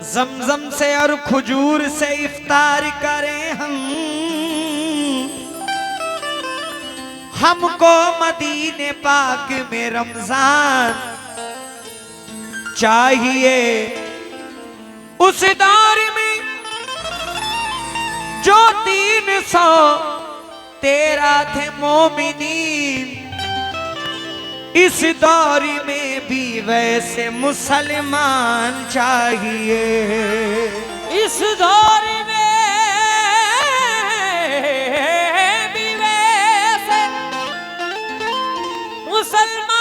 जमजम से और खजूर से इफ्तार करें हमको मदीने पाक में रमजान चाहिए। उस दौर में जो 313 थे मोमिनीन, इस दौर में भी वैसे मुसलमान चाहिए। इस दौर में भी वैसे मुसलमान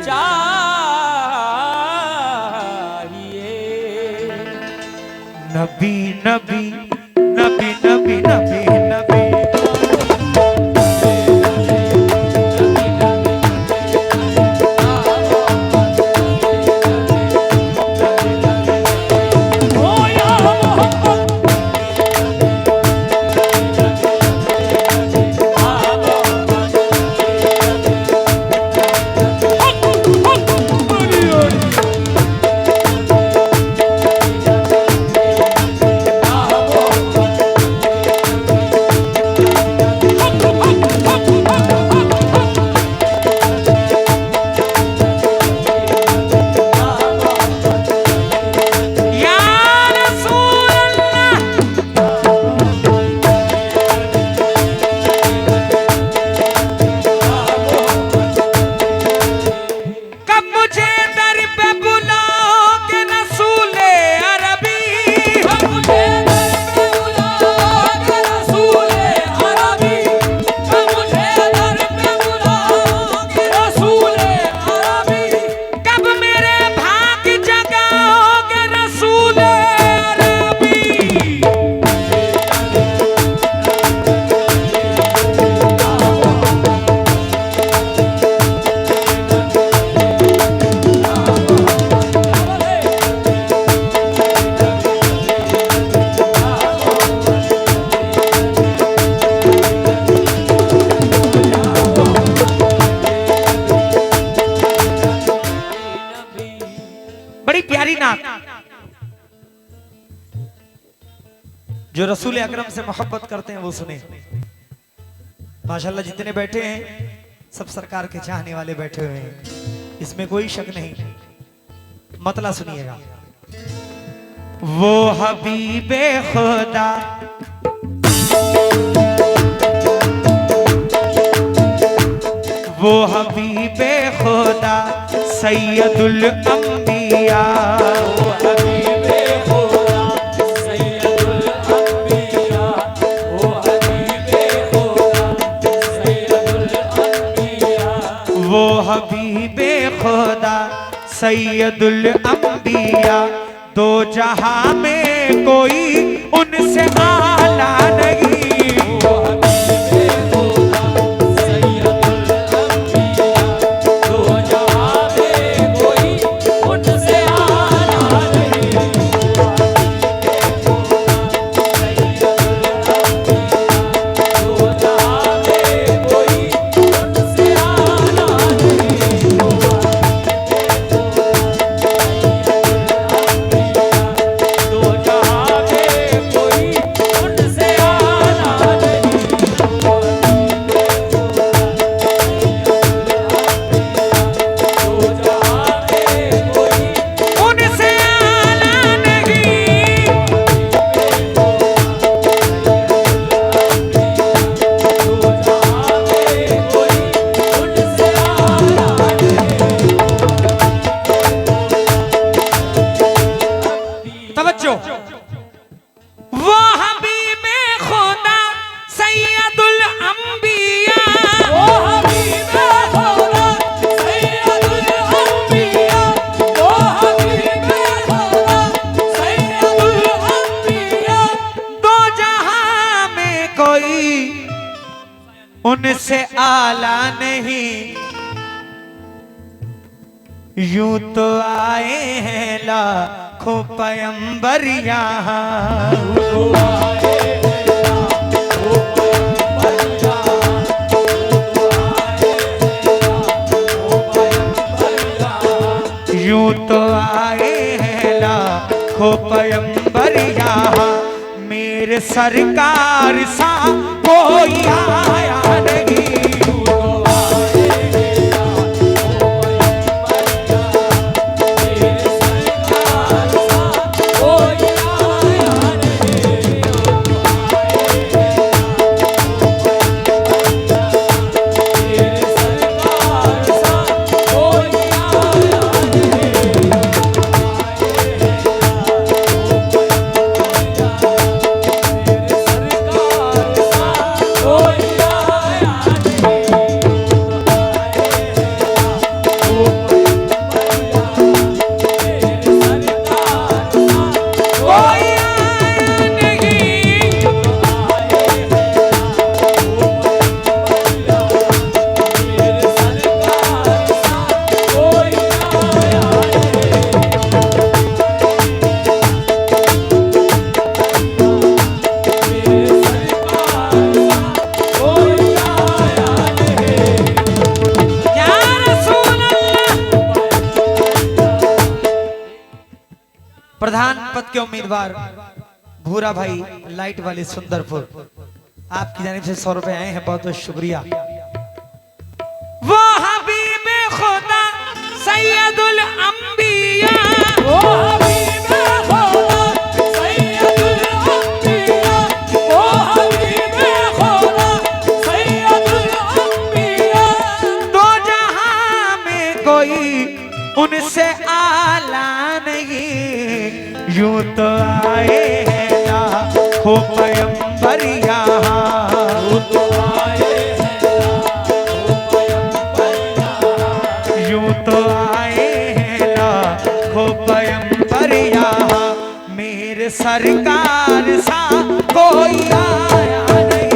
चाहिए। नबी नबी नबी नबी नबी नबी जो रसूल अकरम से मोहब्बत करते हैं वो सुने। माशाल्लाह जितने बैठे हैं सब सरकार के चाहने वाले बैठे हुए हैं, इसमें कोई शक नहीं। मतला सुनिएगा। वो हबीबे खुदा वो हबीबे खुदा सैयदुल अंबिया, वो हबीबे खुदा सैयदुल अंबिया, दो जहां में कोई उनसे आला नहीं। वो हबीबे खुदा सैयदुल अंबिया, वो हबीबे खुदा सैयदुल अंबिया, वो हबीबे खुदा सैयदुल अंबिया, दो जहां में कोई उनसे आला नहीं। यूं तो आए हैं लाखों पैगंबर यहाँ, तो आए हैं लाखों पैगंबर यहाँ, मेरे सरकार सा कोई आया नहीं। प्रधान पद के उम्मीदवार भूरा भाई लाइट वाले सुंदरपुर, आपकी जानिब से 100 रुपए आए हैं, बहुत बहुत शुक्रिया। वो हबीबे खुदा सैयदुल अंबिया, वो हबीबे खुदा सैयदुल अंबिया, वो हबीबे खुदा सैयदुल अंबिया। दो जहां में कोई उनसे आला नहीं, यूं तो आए हैं लाखों पैगंबर यहाँ, यूं तो आए हैं लाखों पैगंबर यहाँ, यूं तो आए हैं लाखों पैगंबर यहाँ, मेरे सरकार सा कोई आया नहीं।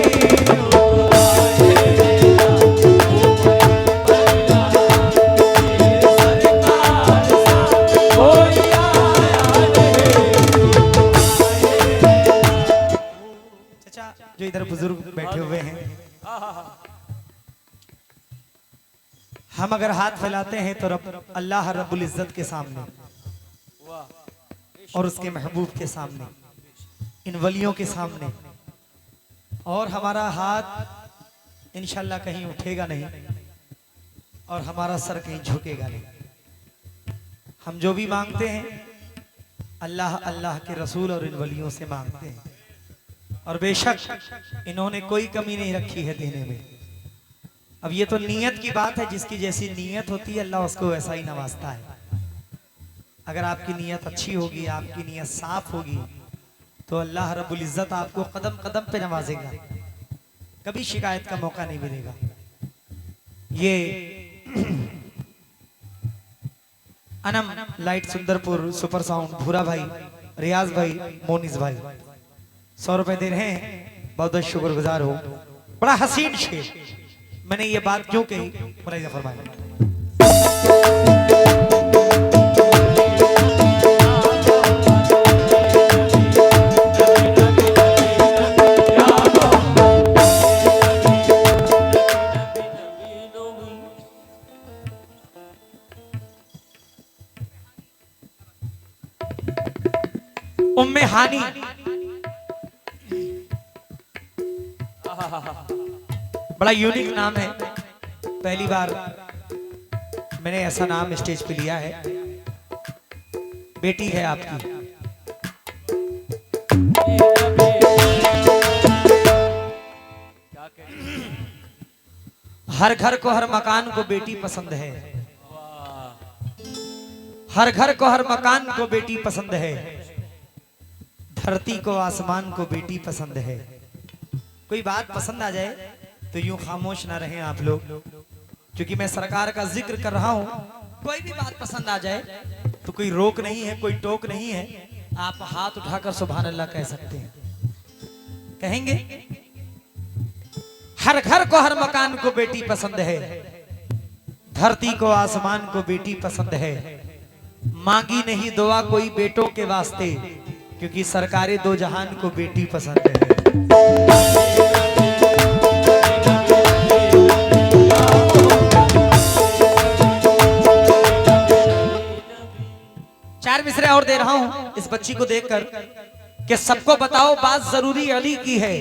जो इधर बुजुर्ग बैठे हुए हैं, हम अगर हाथ फैलाते हैं तो अल्लाह रब्बुल इज्जत के सामने और उसके महबूब के सामने, इन वलियों के सामने, और हमारा हाथ इंशाल्लाह कहीं उठेगा नहीं और हमारा सर कहीं झुकेगा नहीं। हम जो भी मांगते हैं अल्लाह अल्लाह के रसूल और इन वलियों से मांगते हैं, और बेशक इन्होंने कोई कमी नहीं रखी है देने में। अब ये तो नीयत की बात है, जिसकी जैसी नीयत होती है अल्लाह उसको वैसा ही नवाजता है। अगर आपकी नीयत अच्छी होगी, आपकी नीयत साफ होगी, तो अल्लाह रब्बुल इज्जत आपको कदम कदम पे नवाजेगा, कभी शिकायत का मौका नहीं मिलेगा। ये Anam light Sundarpur super sound भूरा भाई, रियाज भाई, मोनिस भाई 100 रुपए दे रहे हैं, बहुत बहुत शुक्रगुजार हो। बड़ा हसीन शेर, मैंने ये बात क्यों कही, मुलाहिजा फरमाएं। उम्मे हानी, बड़ा यूनिक नाम है, पहली बार मैंने ऐसा नाम स्टेज पे लिया है। बेटी है आपकी, हर घर को हर मकान को बेटी पसंद है, हर घर को हर मकान को बेटी पसंद है, धरती को आसमान को बेटी पसंद है। कोई बात पसंद आ जाए तो यूं खामोश ना रहें आप लोग, क्योंकि मैं सरकार का जिक्र कर रहा हूं। कोई भी बात पसंद आ जाए तो कोई रोक नहीं है, कोई टोक नहीं है, आप हाथ उठाकर सुभान अल्लाह कह सकते हैं। कहेंगे हर घर को हर मकान को बेटी पसंद है, धरती को आसमान को बेटी पसंद है, मांगी नहीं दुआ कोई बेटों के वास्ते, क्योंकि सरकारे दो जहान को बेटी पसंद है। नजरें और दे रहा हूं इस बच्ची को देखकर कि सबको बताओ बात जरूरी अली की है,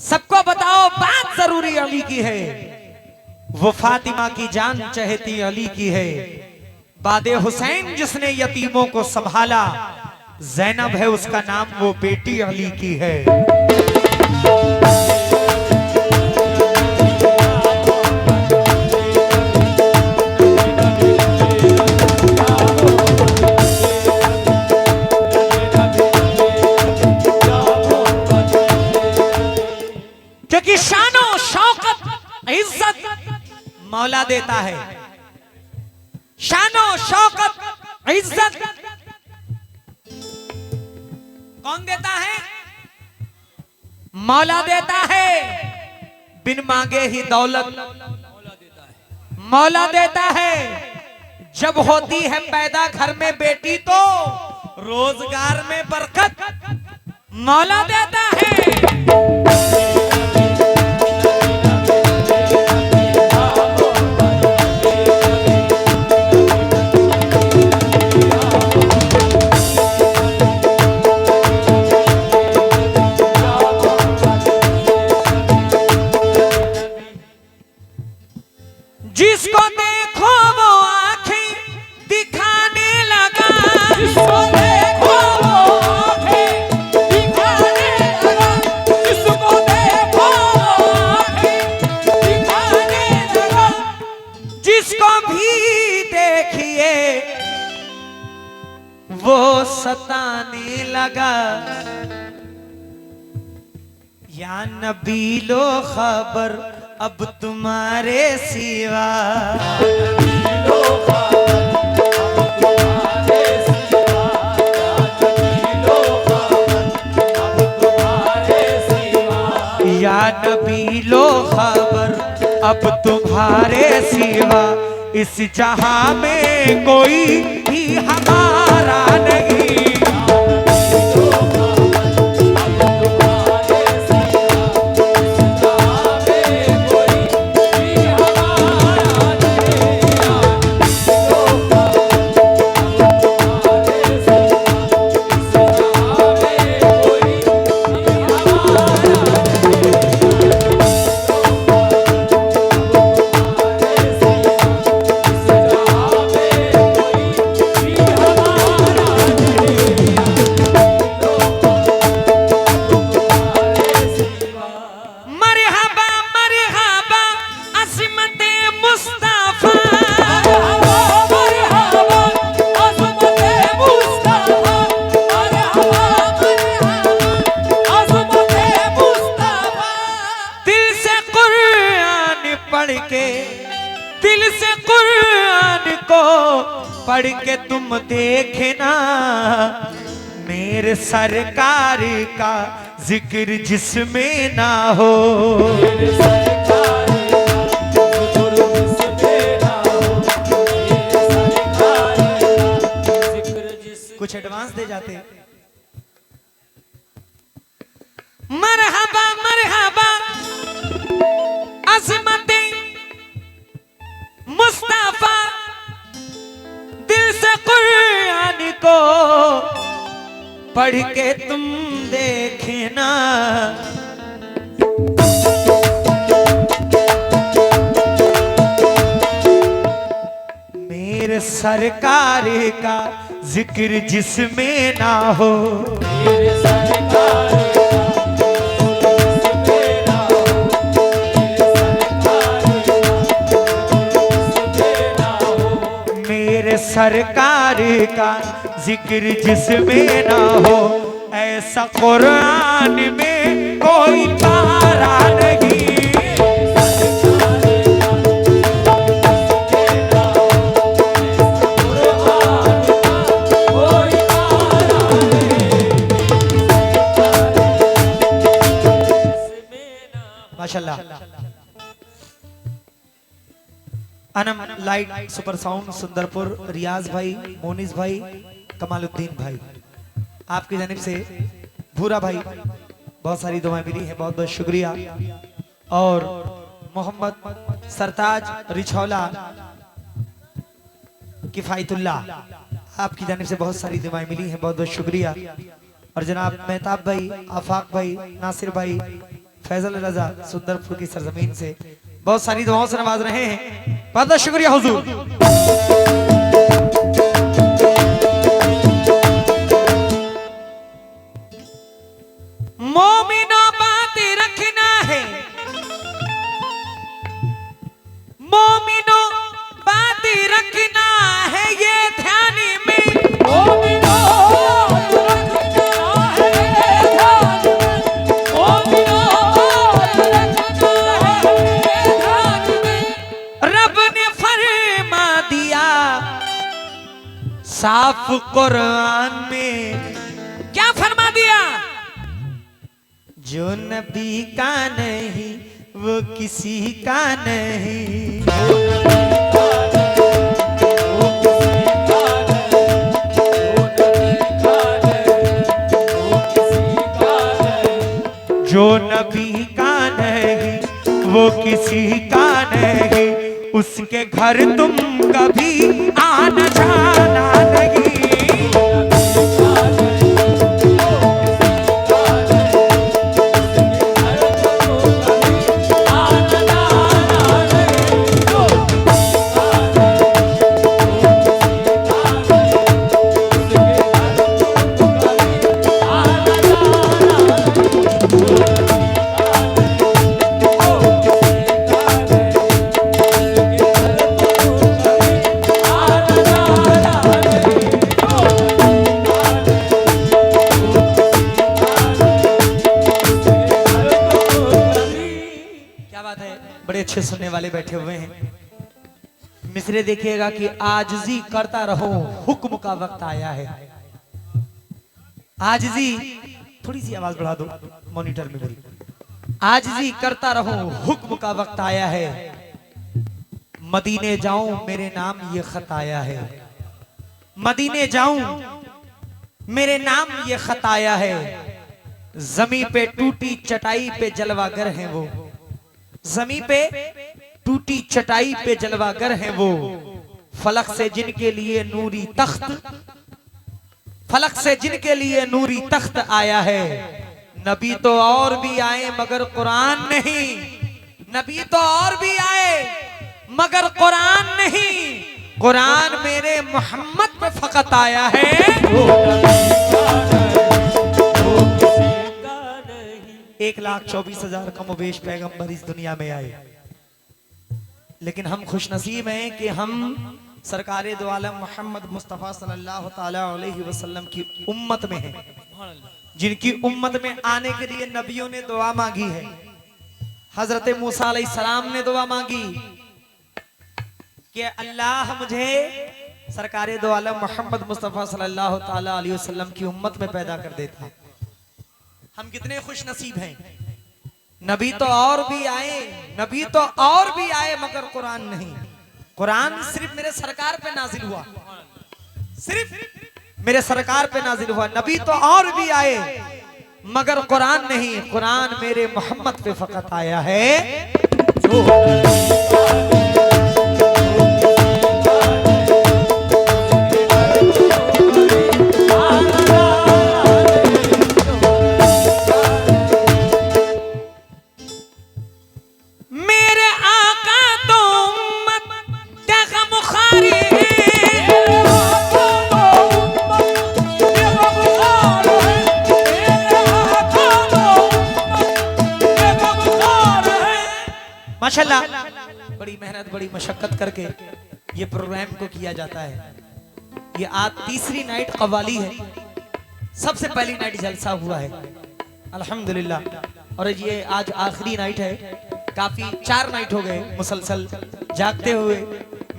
सबको बताओ बात जरूरी अली की है। वो फातिमा की जान चहेती अली की है। बादे हुसैन जिसने यतीमों को संभाला, जैनब है उसका नाम, वो बेटी अली की है। क्योंकि शानो शौकत इज्जत मौला देता है, शानो शौकत इज्जत कौन देता है? मौला देता है। बिन मांगे ही दौलत मौला देता है। जब होती है पैदा घर में बेटी तो रोजगार में बरकत मौला देता है। जिसको देखो वो आंखें दिखाने लगा, जिसको देखो वो आंखें दिखाने लगा, जिसको देखो वो आंखें दिखाने लगा। जिसको भी देखिए वो सताने लगा। या नबी लो खबर अब तुम्हारे सिवा, या नबी लो खबर अब तुम्हारे सिवा। इस जहां में कोई भी हमारा नहीं। दिल से कुरान को पढ़ के तुम देखना, मेरे सरकार का जिक्र जिसमें ना हो। मेरे सरकार का जिक्र जिसमें ना हो, मेरे सरकार का जिक्र जिसमें। कुछ एडवांस दे जाते। मरहबा मरहबा अज़मते मुस्तफा, दिल से कुरान को पढ़ के तुम देखना, मेरे सरकार का जिक्र जिसमें ना हो। मेरे सरकार सरकार का जिक्र जिसमें ना हो। ऐसा कुरान में कोई पारा नहीं। माशाल्लाह। Anam light super sound Sundarpur, Riyaz भाई, मोनिस भाई, कमालुद्दीन भाई, आपकी जानिब से भूरा भाई बहुत सारी दुआएं मिली हैं, बहुत बहुत शुक्रिया। और मोहम्मद सरताज रिछौला, किफायतुल्लाह, आपकी जानिब से बहुत सारी दुआएं मिली हैं, बहुत बहुत शुक्रिया। और जनाब मेहताब भाई, आफाक भाई, नासिर भाई, फैजल रजा सुंदरपुर की सरजमीन से बहुत सारी दुआओं से नवाज रहे हैं, बहुत बहुत शुक्रिया हुजूर। मोमिनो बात रखना है, मोमिनो बात रखना है ये ध्यान में, मोमिनो रखना है ध्यान में, मोमिनो रखना है ध्यान में। रब ने फरमा दिया साफ कुरान में, क्या फरमा दिया? जो नबी का नहीं वो किसी का नहीं, जो नबी का नहीं वो किसी का नहीं, उसके घर तुम कभी आना जाना नहीं। बड़े अच्छे सुनने वाले बैठे हुए हैं। मिसरे देखिएगा कि आजिज़ी करता रहो हुक्म का वक्त आया है। आजिज़ी, थोड़ी सी आवाज बढ़ा दो मॉनिटर में मेरी। आजिज़ी करता रहो हुक्म का वक्त आया है, मदीने जाऊं मेरे नाम ये खत आया है, मदीने जाऊं मेरे नाम ये खत आया है। जमी पे टूटी चटाई पे जलवागर हैं वो, जमी पे टूटी चटाई पे जलवागर हैं वो, फलक से जिनके लिए नूरी तख्त, फलक से जिनके लिए नूरी तख्त आया है। नबी तो और भी आए मगर कुरान नहीं, नबी तो और भी आए मगर कुरान नहीं, कुरान मेरे मोहम्मद पे फकत आया है। 1,24,000 कमोबेश पैगंबर इस दुनिया में आए, लेकिन हम खुशनसीब हैं कि हम सरकारे दो आलम मोहम्मद मुस्तफ़ा सल्लल्लाहु ताला अलैहि वसल्लम की उम्मत में हैं, जिनकी उम्मत में आने के लिए नबियों ने दुआ मांगी है। हजरत मूसा अलैहिस्सलाम ने दुआ मांगी कि अल्लाह मुझे सरकारे दो आलम मोहम्मद मुस्तफ़ा सल्लल्लाहु ताला अलैहि वसल्लम की उम्मत में पैदा कर देता। हम कितने खुश नसीब हैं। नबी तो और भी आए, नबी तो और भी आए मगर कुरान नहीं। कुरान सिर्फ मेरे सरकार पे नाजिल हुआ, सिर्फ मेरे सरकार पे नाजिल हुआ। नबी तो और भी आए मगर कुरान नहीं, कुरान मेरे मोहम्मद पे फकत आया है। माशाल्लाह बड़ी मेहनत बड़ी मशक्कत करके ये प्रोग्राम को किया जाता है। ये आज तीसरी नाइट कव्वाली है, सबसे पहली नाइट जलसा हुआ है अल्हम्दुलिल्लाह, और ये आज आखिरी नाइट है। काफी 4 नाइट हो गए मुसलसल जागते हुए,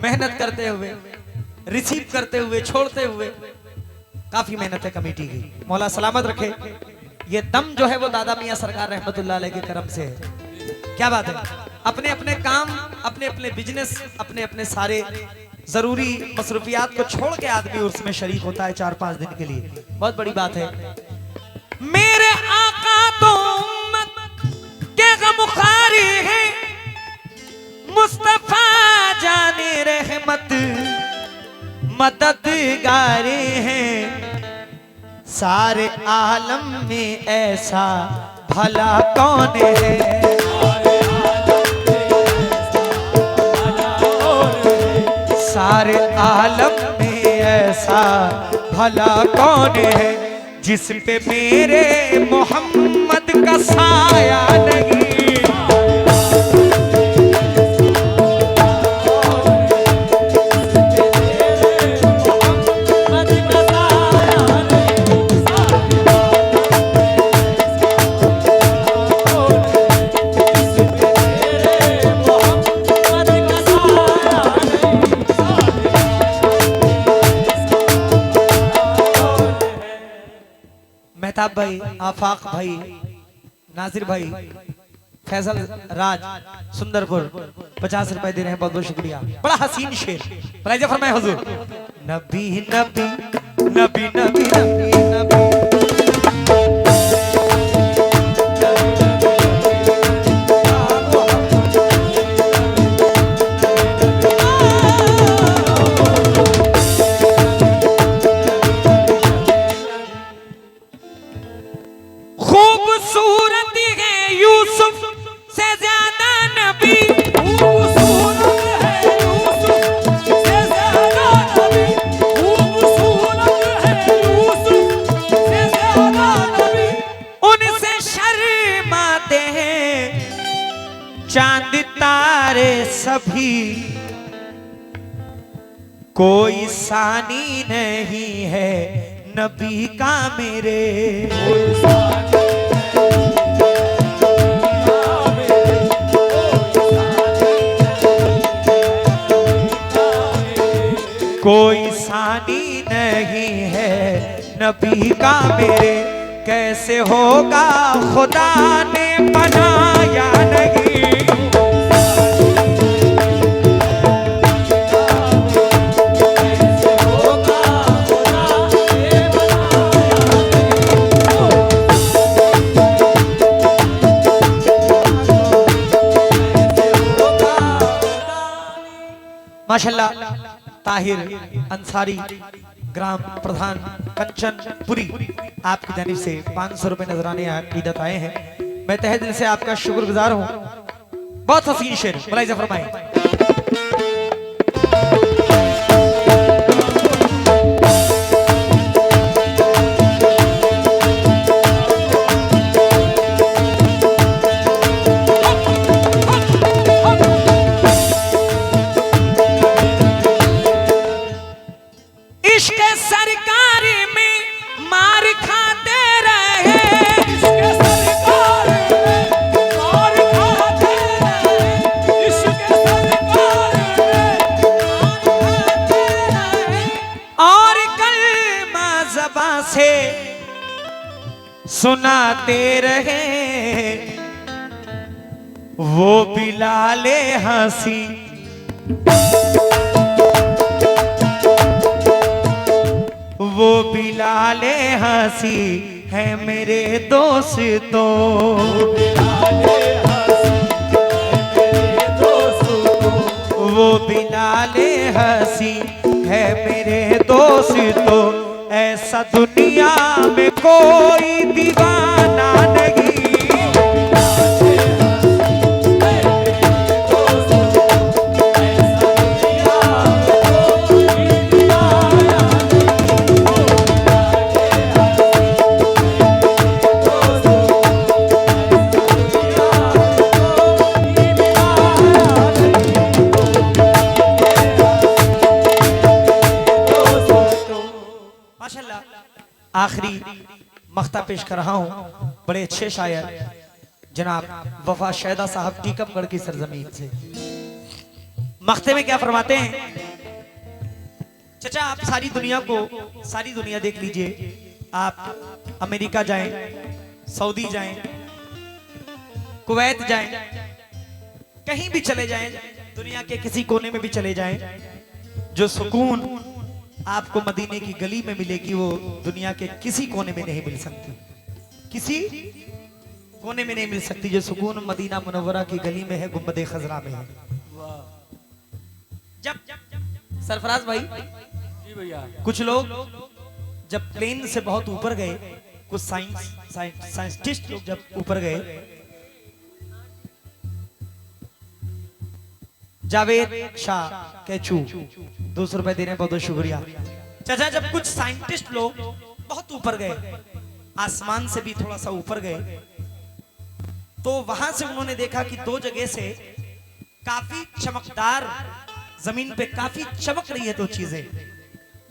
मेहनत करते हुए, रिसीव करते हुए, छोड़ते हुए, काफी मेहनत है कमेटी की। मौला सलामत रखे। ये दम जो है वो दादा मियां सरकार रहमतुल्लाह अलैह के करम से है। क्या बात है। अपने अपने काम, अपने अपने बिजनेस, अपने अपने सारे जरूरी मसरूफियात को छोड़ के आदमी उसमें शरीक होता है 4-5 दिन के लिए। बहुत बड़ी बात है। मेरे आका तो उम्मत के गमखारी है, मुस्तफा जाने रहमत मददगार हैं। सारे आलम में ऐसा भला कौन है। सारे आलम में ऐसा भला कौन है जिस पे मेरे मोहम्मद का साया नहीं। मेहताब भाई, आफाक भाई, नासिर भाई, फैसल राज सुंदरपुर 50 रुपए दे रहे हैं, बहुत बहुत शुक्रिया। बड़ा हसीन शेर फरमाए फरमाए हुजूर। नबी नबी नबी नबी नबी नबी खूबसूरत है यूसुफ से ज्यादा नबी। खूबसूरत है यूसुफ से ज्यादा नबी। खूबसूरत है यूसुफ से ज्यादा नबी। उनसे शर्माते हैं चांद तारे सभी। कोई सानी नहीं है नबी का मेरे। कोई सानी नहीं है नबी का मेरे। कैसे होगा खुदा ने बनाया नहीं। माशाल्लाह ताहिर अंसारी ग्राम प्रधान कंचनपुरी आपकी जानिब से 500 रुपए नजराने ईदत आए हैं। मैं तहे दिल से आपका शुक्रगुजार हूँ। बहुत हसीन शेर मुलाहिजा फरमाएं। से सुनाते रहे वो बिलाले हंसी। वो बिलाले हंसी है मेरे दोस्तों। वो बिलाले हंसी है मेरे दोस्तों। ऐसा दुनिया में कोई दीवाना नहीं। आखिरी मख्ता पेश कर रहा हूं बड़े अच्छे शायर जनाब वफा शैदा साहब टीकमगढ़ की सरजमीन से। मख्ते में क्या फरमाते हैं? चचा आप सारी दुनिया देख लीजिए। आप अमेरिका जाएं, सऊदी जाएं, कुवैत जाएं, कहीं भी चले जाएं, दुनिया के किसी कोने में भी चले जाएं, जो सुकून आपको मदीने की गली में मिलेगी वो दुनिया के किसी कोने में नहीं मिल सकती। किसी कोने में नहीं मिल सकती जो सुकून मदीना मुनव्वरा की गली में है, गुंबद खजरा में है। जब सरफराज भाई जी भैया। कुछ लोग जब प्लेन से बहुत ऊपर गए, कुछ साइंटिस्ट लोग जब ऊपर गए, जावेद शाह कैचू 200 रुपए दे रहे हैं, बहुत बहुत शुक्रिया चाचा। जब कुछ साइंटिस्ट लोग बहुत ऊपर गए, आसमान से भी थोड़ा सा ऊपर गए, तो वहां से उन्होंने देखा कि दो जगह से काफी चमकदार, जमीन पे काफी चमक रही है दो चीजें।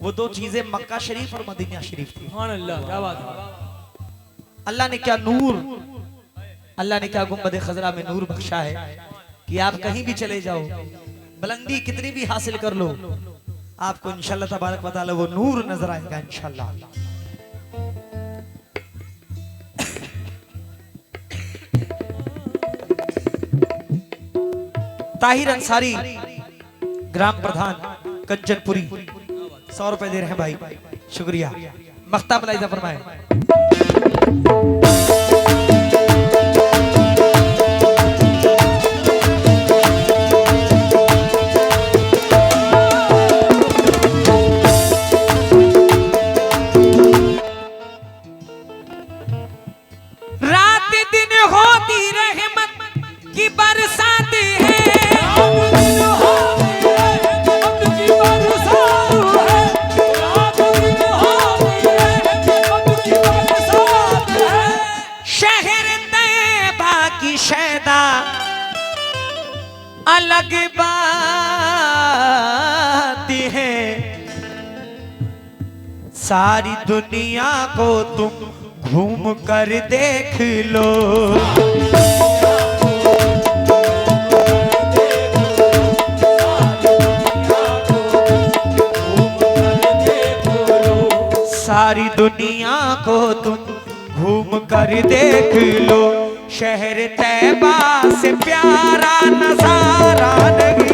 वो दो चीजें मक्का शरीफ और मदीना शरीफ थी। सुभान अल्लाह, क्या बात है। अल्लाह ने क्या नूर, अल्लाह ने क्या गुंबद खजरा में नूर बख्शा है कि आप कहीं भी चले जाओ, बुलंदी कितनी भी हासिल कर लो, आपको इंशाल्लाह तबारक व तआला वो नूर नजर आएगा इंशाल्लाह। ताहिर अंसारी ग्राम प्रधान कंचनपुरी 100 रुपए दे रहे हैं भाई, शुक्रिया। मख्ता मलाइजा फरमाए। रात दिन होती रहमत की बरसात है, शहर तैयबा की शैदा अलग बात है, सारी दुनिया को तुम घूम कर देख लो, सारी दुनिया को तुम घूम कर देख लो, शहर तैयबा से प्यारा नजारा नहीं।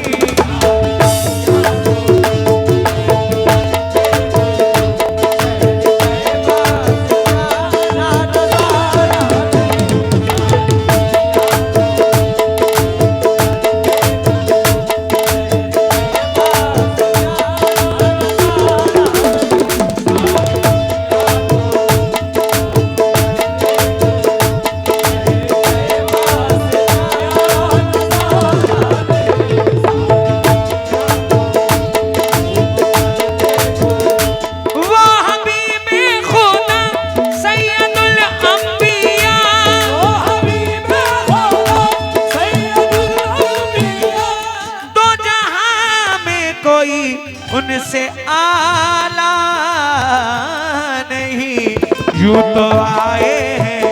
उनसे आला नहीं, यूं तो आए हैं,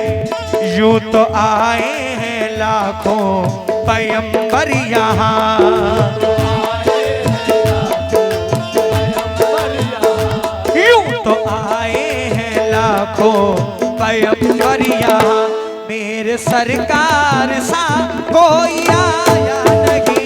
यूं तो आए हैं लाखों पैगंबर यहाँ, यूं तो आए हैं लाखों पैगंबर यहाँ, मेरे सरकार सा कोई आया नहीं।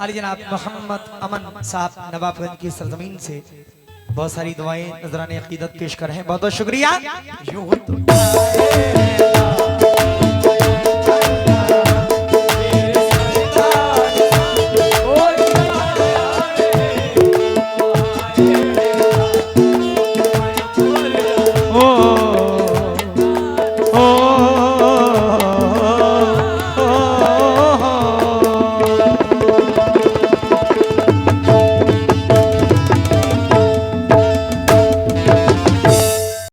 जनाब मोहम्मद अमन साहब नवाबगंज की सरजमीन से बहुत सारी दुआएं नजराने अकीदत पेश कर रहे हैं, बहुत बहुत शुक्रिया। यूं तो